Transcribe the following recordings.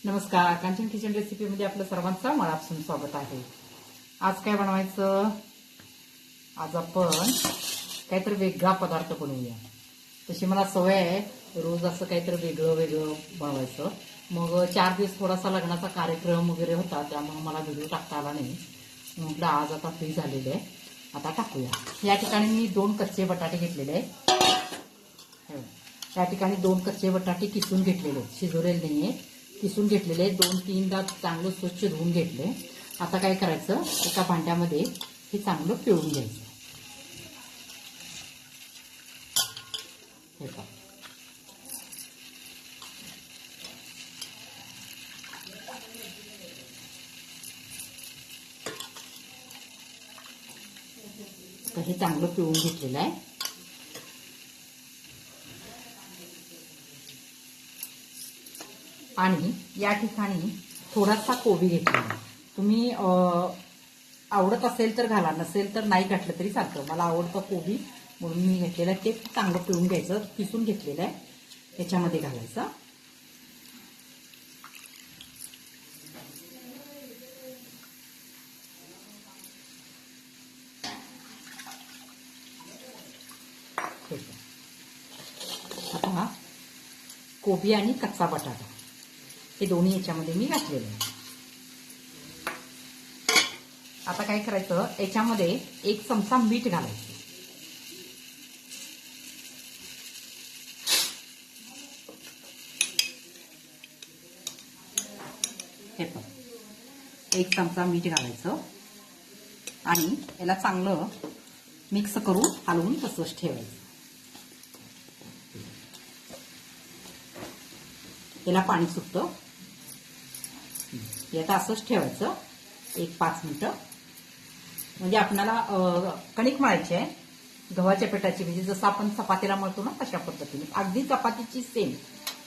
नमस्कार, कांचन किचन रेसिपीमध्ये आपलं सर्वांचं मनापासून स्वागत आहे. आज काय बनवायचं? आज आपण काहीतरी वेगळा पदार्थ बनवूया. तशी मला सवय आहे रोज असं काहीतरी वेगळं वेगळं बनवायचं. मग 4 दिवस थोडासा लग्नाचा कार्यक्रम वगैरे होता, त्यामुळे मला व्हिडिओ टाकता आला नाही. म्हटलं आज आता फ्री झालेले आहे, आता टाकूया. या ठिकाणी मी 2 कच्चे बटाटे घेतलेले आहे. या ठिकाणी 2 कच्चे बटाटे किसून घेतलेले, शिजवलेले नाहीये, किसून घेतलेले. 2-3दा चांगलं स्वच्छ धुवून घेतले. आता काय करायचं, एका भांड्यामध्ये हे चांगलं पिळून घ्यायचं. हे का तर हे चांगलं पिळून घेतलेलं आहे. आणि या ठिकाणी थोडासा कोबी घेतलेला. तुम्ही आवडत असेल तर घाला, नसेल तर नाही घातलं तरी चालतं. मला आवडतं कोबी म्हणून मी घेतलेलं आहे. ते चांगलं पिळून घ्यायचं, किसून घेतलेलं आहे, याच्यामध्ये घालायचं. आता कोबी आणि कच्चा बटाटा हे दोन्ही याच्यामध्ये मी घातलेले आहे. आता काय करायचं, याच्यामध्ये 1 चमचा मीठ घालायचं. हे पण 1 चमचा मीठ घालायचं आणि याला चांगलं मिक्स करून हलवून तसंच ठेवायचं. याला पाणी सुटतं, यात असंच ठेवायचं 1-5 मिनिटं. म्हणजे आपल्याला कणिक मळायची आहे गव्हाच्या पिठाची, म्हणजे जसं आपण चपातीला मळतो ना तशा पद्धतीने, अगदी चपातीची सेम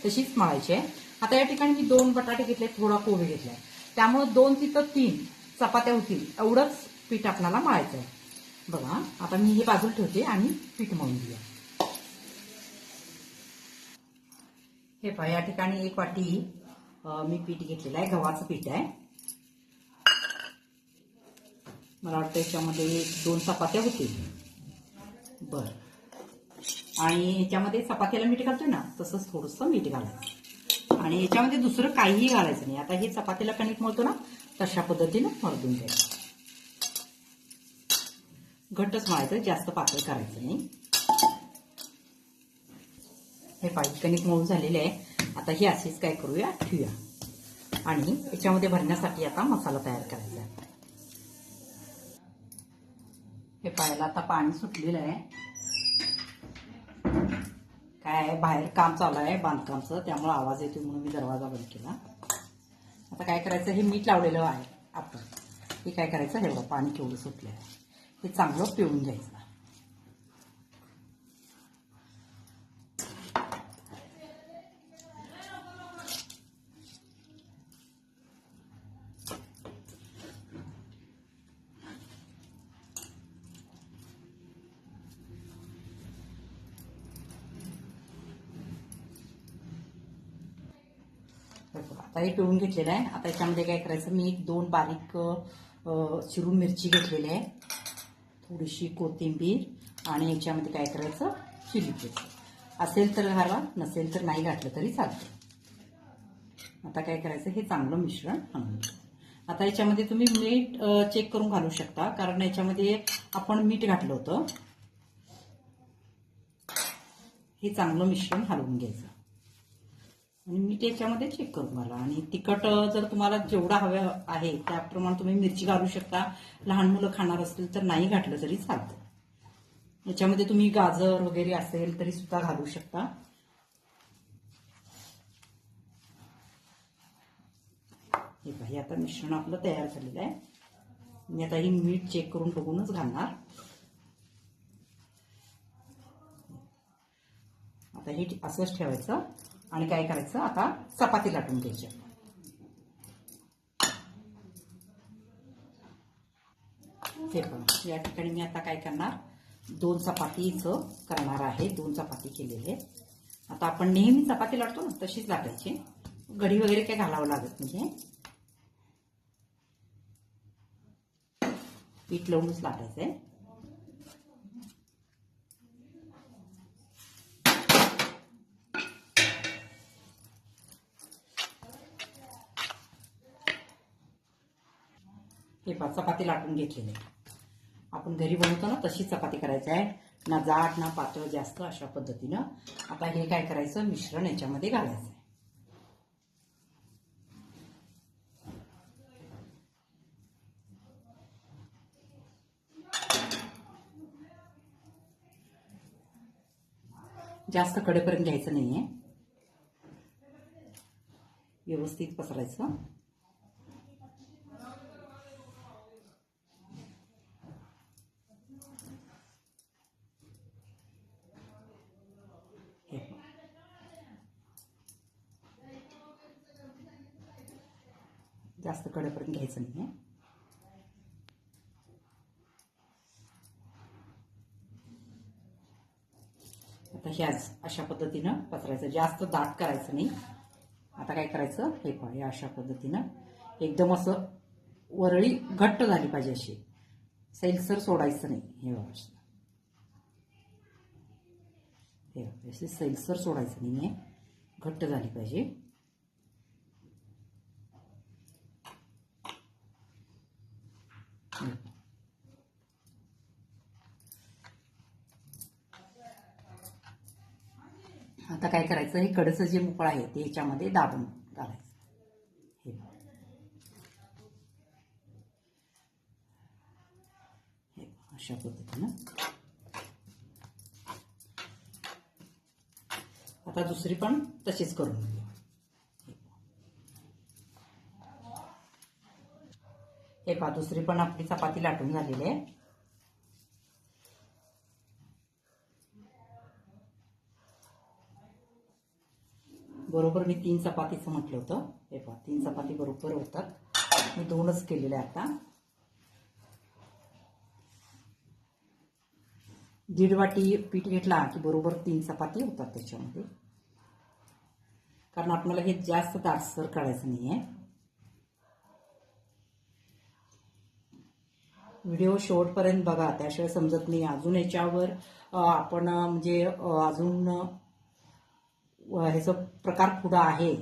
तशीच मळायची आहे. आता या ठिकाणी मी 2 बटाटे घेतले, थोडा कोबी घेतलाय, त्यामुळे 2 तिथं 3 चपात्या होतील एवढंच पीठ आपल्याला मळायचं आहे. बघा, आता मी हे बाजूला ठेवते आणि पीठ मळून घेऊया. हे पहा, या ठिकाणी 1 वाटी मी पीठ घेतलेलं आहे, गव्हाचं पीठ आहे. मला वाटतं याच्यामध्ये 2 चपात्या होतील. बर, आणि याच्यामध्ये चपात्याला मीठ घालतोय ना तसंच थोडंसं मीठ घालायचं. आणि याच्यामध्ये दुसरं काहीही घालायचं नाही. आता हे चपातीला कणिक मळतो ना तशा पद्धतीनं मळून घ्यायचं. घट्टच मळायचं, जास्त पातळ करायचं नाही. हे पाहिजे कणिक मळून झालेले आहे. आता ही अशीच काय करूया, ठेवूया. आणि याच्यामध्ये भरण्यासाठी आता मसाला तयार करायचा आहे. हे पाहायला आता पाणी सुटलेलं आहे. काय बाहेर काम चालू आहे बांधकामचं, त्यामुळे आवाज येतो म्हणून मी दरवाजा बंद केला. आता काय करायचं, हे मीठ लावलेलं आहे आपण, हे काय करायचं, हे बघा पाणी केवढं सुटलेलं आहे, हे चांगलं पिळून घ्यायचं. आता हे पिळून घेतलेलं आहे. आता याच्यामध्ये काय करायचं, मी 2 बारीक चिरून मिरची घेतलेली आहे, थोडीशी कोथिंबीर, आणि याच्यामध्ये काय करायचं, चिली फ्लेक्स असेल तर घाला, नसेल तर नाही घातलं तरी चालतं. आता काय करायचं, हे चांगलं मिश्रण आणून. आता याच्यामध्ये तुम्ही मीठ चेक करून घालू शकता, कारण याच्यामध्ये आपण मीठ घातलं होतं. हे चांगलं मिश्रण हलवून घ्यायचं आणि मीठ याच्यामध्ये चेक करून घाला. आणि तिखट जर तुम्हाला जेवढा हवं आहे त्याप्रमाणे तुम्ही मिरची घालू शकता. लहान मुलं खाणार असतील तर नाही घातलं तरी चालतं. याच्यामध्ये तुम्ही गाजर वगैरे असेल तरी सुद्धा घालू शकता. हे पहा, आता मिश्रण आपलं तयार झालेलं आहे. मी आता ही मीठ चेक करून बघूनच घालणार. आता हे असंच ठेवायचं आणि काय करायचं, आता चपाती लाटून घ्यायची. हे पहा, या ठिकाणी मी आता काय करणार, 2 चपातीचं करणार आहे. 2 चपाती केलेले. आता आपण नेहमी चपाती लाटतो ना तशीच लाटायची. घडी वगैरे काय घालावं लागत म्हणजे पीठ लावूनच लाटायचंय. हे चपाती लाटून घेतलेली आहे. आपण घरी बनवतो ना तशी चपाती करायची आहे, ना जाड ना पातळ जास्त, अशा पद्धतीनं. आता हे काय करायचं, मिश्रण याच्यामध्ये घालायचं. जास्त कडेपर्यंत घ्यायचं नाहीये, व्यवस्थित पसरायचं. जास्त कडेपर्यंत घ्यायचं नाहीये. आता हे अशा पद्धतीनं पसरायचं, जास्त दाट करायचं नाही. आता काय करायचं, हे पहा अशा पद्धतीनं एकदम असं वरळी घट्ट झाली पाहिजे, अशी सैलसर सोडायचं नाही. हे बघा, हे अशी सैलसर सोडायचं नाहीये, घट्ट झाली पाहिजे. आता काय करायचं, हे कडचं जे मोकळं आहे ते याच्यामध्ये दाबून घालायचं. हे अशा पद्धतीनं. आता दुसरी पण तशीच करून घेऊया. हे पहा, दुसरी पण आपली चपाती लाटून झालेली आहे. बरोबर मी 3 चपातीचं म्हटलं होतं. हे पहा, 3 चपाती बरोबर होतात. मी 2च केलेल्या आता. 1.5 वाटी पीठ घेतला की बरोबर 3 चपाती होतात त्याच्यामध्ये. कारण आपल्याला हे जास्त दाटसर करायचं नाहीये. व्हिडिओ शेवटपर्यंत बघा, त्याशिवाय समजत नाही. अजून याच्यावर आपण म्हणजे अजून ह्याचा प्रकार पुढं आहे.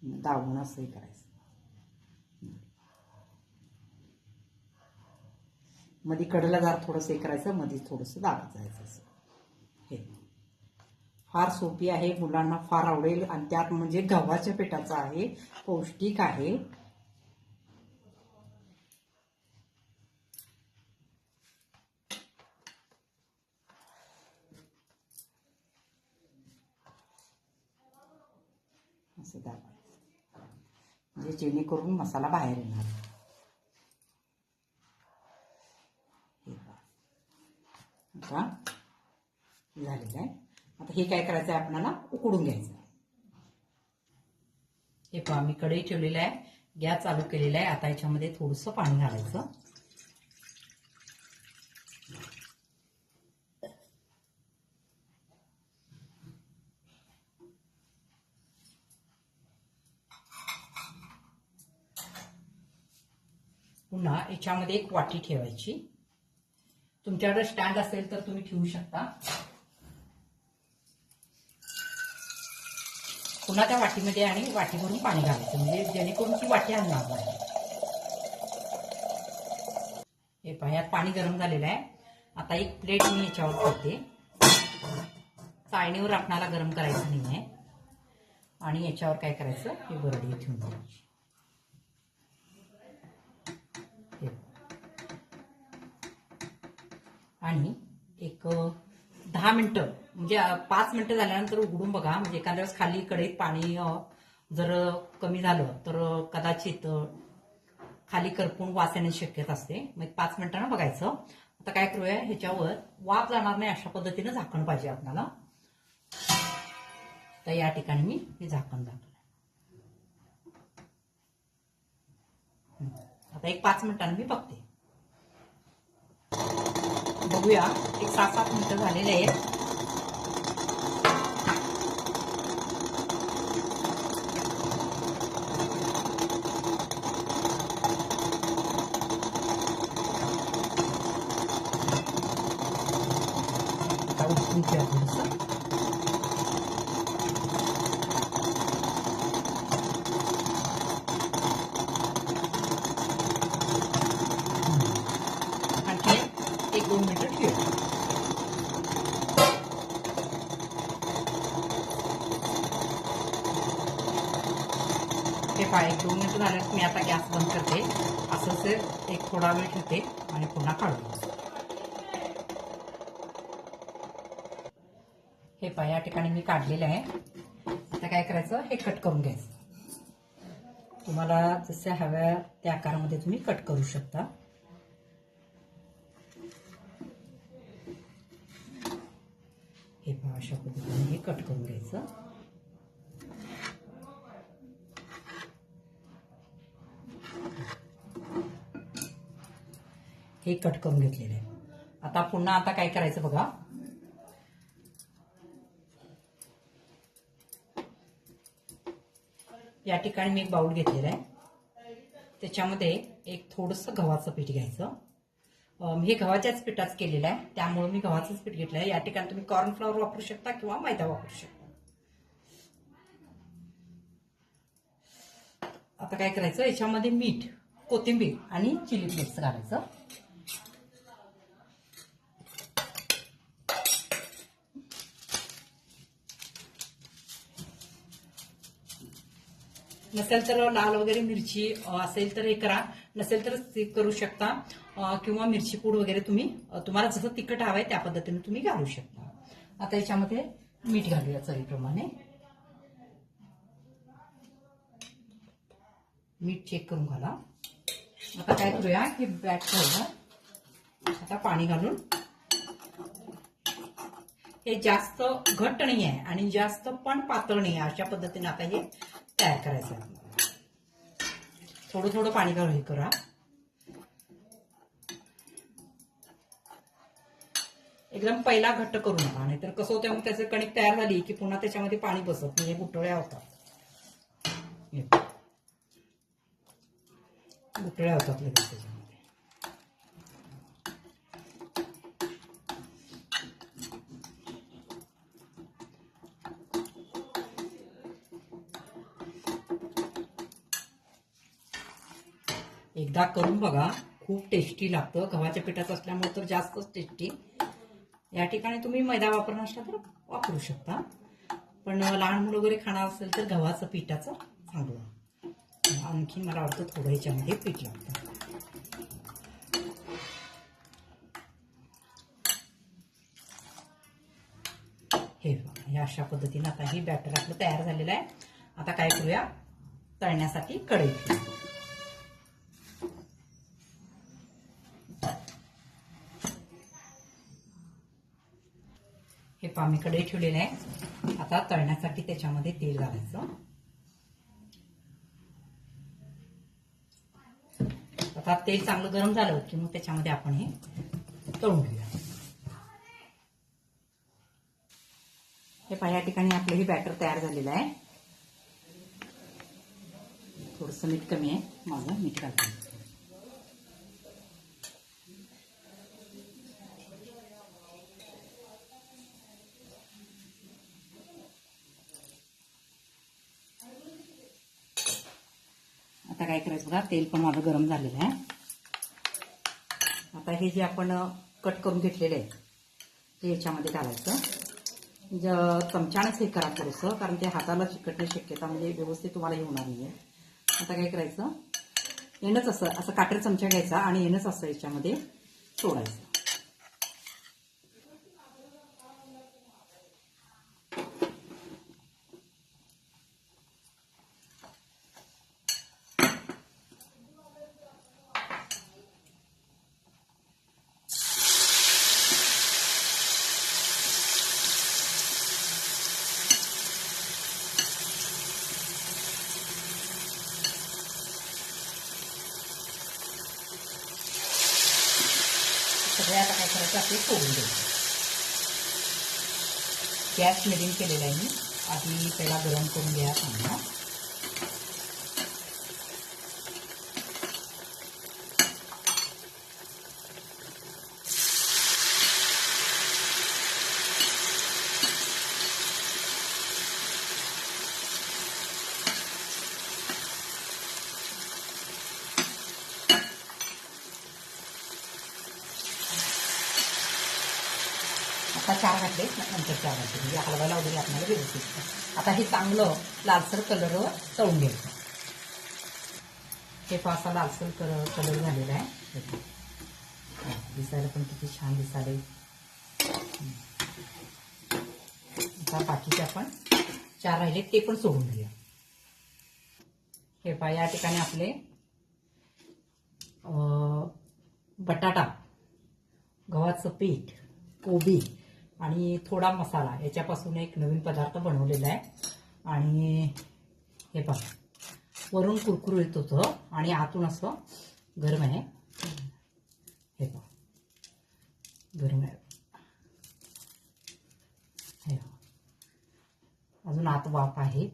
दाबून असंही करायचं. मध्ये कडेला जरा थोडंसं हे करायचं, मध्ये थोडंसं दाबत जायचं असं. हे फार सोपी आहे, मुलांना फार आवडेल. आणि त्यात म्हणजे गव्हाच्या पिठाचं आहे, पौष्टिक आहे. असं दाबायचं म्हणजे जेणेकरून मसाला बाहेर येणार. आता झालेलं आहे. आता हे काय करायचं आहे, आपल्याला उकडून घ्यायचं. हे पहा, मी कढई ठेवलेलं आहे, गॅस चालू केलेला आहे. आता याच्यामध्ये थोडंसं पाणी घालायचं. पुन्हा याच्यामध्ये एक वाटी ठेवायची. तुमच्याकडे स्टँड असेल तर तुम्ही ठेवू शकता. पुन्हा त्या वाटीमध्ये आणि वाटी भरून पाणी घालायचं, म्हणजे जेणेकरून ती वाटी आणणार नाही. हे पहा, यात पाणी गरम झालेलं आहे. आता एक प्लेट मी याच्यावर ठेवते. चाळणीवर आपणाला गरम करायचं नाही आहे. आणि याच्यावर काय करायचं, हे बरडी ठेवून द्यायची. आणि एक 10 मिनिटं म्हणजे 5 मिनिटं झाल्यानंतर उघडून बघा. म्हणजे एखाद्या वेळेस खाली कढईत पाणी जर कमी झालं तर कदाचित खाली करपून वास येण्याची शक्यता असते. मग 5 मिनिटांना बघायचं. आता काय करूया, ह्याच्यावर वाफ जाणार नाही अशा पद्धतीनं झाकण पाहिजे आपल्याला. तर या ठिकाणी मी हे झाकण टाकलं. आता एक 5 मिनिटांनी मी बघते. बघूया, एक 6-7 मिनिटं झालेले आहेत. आता उचलून घ्या थोडंसं. आणखी 1-2 मिनिटं ठेवूया. हे पहा, 1-2 मिनिटं झाल्यात. मी आता गॅस बंद करते. असंच एक थोडा वेळ ठेवते आणि पुन्हा काढू. हे पहा, या ठिकाणी मी काढलेलं आहे. आता काय करायचं, हे कट करून घ्यायचं. तुम्हाला जसं हव्या त्या आकारामध्ये तुम्ही कट करू शकता. हे पहा, अशा पद्धतीने हे कट करून घ्यायचं. हे कट करून घेतलेलं आहे. आता पुन्हा आता काय करायचं बघा. या ठिकाणी मी एक बाउल घेतलेला आहे. त्याच्यामध्ये एक थोडंसं गव्हाचं पीठ घ्यायचं. हे गव्हाच्याच पिठाच केलेलं आहे, त्यामुळे मी गव्हाचंच पीठ घेतलं आहे. या ठिकाणी तुम्ही कॉर्नफ्लॉवर वापरू शकता किंवा मैदा वापरू शकता. आता काय करायचं, याच्यामध्ये मीठ, कोथिंबीर आणि चिली फ्लेक्स घालायचं. नसेल तर लाल वगैरे मिरची असेल तर हे करा, नसेल तर स्किप करू शकता. किंवा मिरची पूड वगैरे तुम्ही तुम्हाला जसं तिखट हवंय त्या पद्धतीने तुम्ही घालू शकता. आता याच्यामध्ये मीठ घालूया चवीप्रमाणे. मीठ चेक करून घाला. आता काय करूया, हे बॅटर आता पाणी घालून, हे जास्त घट्ट नाही आहे आणि जास्त पण पातळ नाही आहे, अशा पद्धतीने आता हे तयार करायचं आहे. थोडं थोडं पाणी घालून हे करा. एकदम पहिला घट्ट करू नका, नाहीतर कसं होतं, मग त्याचे कणिक तयार झाली की पुन्हा त्याच्यामध्ये पाणी बसत नाही, गुठळ्या होतात. गुठळ्या होतात लगेच त्याच्यामध्ये. एकदा करून बघा, खूप टेस्टी लागतं. गव्हाच्या पिठाचं असल्यामुळे तर जास्तच टेस्टी. या ठिकाणी तुम्ही मैदा वापरणार असला तर वापरू शकता, पण लहान मुलं वगैरे खाणार असेल तर गव्हाचं पिठाचं चांगलं. आणखी मला वाटतं थोडं ह्याच्यामध्ये पीठ लागतं. हे अशा पद्धतीने आता ही बॅटर आपलं तयार झालेलं आहे. आता काय करूया, तळण्यासाठी कढई ठेवू. हे पहा, मी कढई ठेवलेलं आहे. आता तळण्यासाठी त्याच्यामध्ये तेल घालायचं. आता तेल चांगलं गरम झालं की मग त्याच्यामध्ये आपण हे तळून घेऊया. हे पहा, या ठिकाणी आपलं हे बॅटर तयार झालेलं आहे. थोडंसं मीठ कमी आहे, माझं मीठ घालते. आता काय करायचं बघा, तेल पण माझं गरम झालेलं आहे. आता हे जे आपण कट करून घेतलेले आहे ते याच्यामध्ये घालायचं. चमच्यानेच हे करा थोडंसं, कारण ते हाताला चिकटण्याची शक्यता म्हणजे व्यवस्थित तुम्हाला हे होणार नाही आहे. आता काय करायचं, येणंच असं काटेर चमचा घ्यायचा आणि येणंच असं याच्यामध्ये सोडायचं. सगळे आता काय करायचं आपले सोडून द्यायचं. गॅस मिडियम केलेला आहे मी. आधी पहिला गरम करून घ्या चांगला. आता 4 घातले, नंतर 4 घातले म्हणजे हलवायला वगैरे आपल्याला व्यवस्थित. आता हे चांगलं लालसर कलरवर तळून घ्यायचं. हे असा लालसर कलर झालेला आहे. दिसायला पण किती छान दिसाले. आता बाकीचे आपण 4 राहिले ते पण सोडून घेऊया. हे पहा या ठिकाणी आपले बटाटा, गव्हाचं पीठ, कोबी आणि थोडा मसाला याच्यापासून एक नवीन पदार्थ बनवलेला आहे. आणि हे पहा वरून कुरकुरीत होतं आणि आतून असं गरम आहे. हे पहा गरम आहे. हे अजून आत वाफ आहे.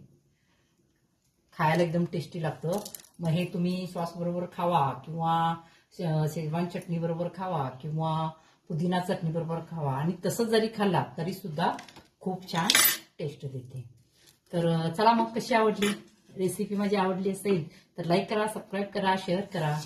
खायला एकदम टेस्टी लागतं. मग हे तुम्ही सॉस बरोबर खावा किंवा शेजवान चटणी बरोबर खावा किंवा पुदिना चटणी बरोबर खावा. आणि तसंच जरी खाल्ला तरी सुद्धा खूप छान टेस्ट देते. तर चला मग कशी आवडली रेसिपी, माझी आवडली असेल तर लाईक करा, सबस्क्राईब करा, शेअर करा.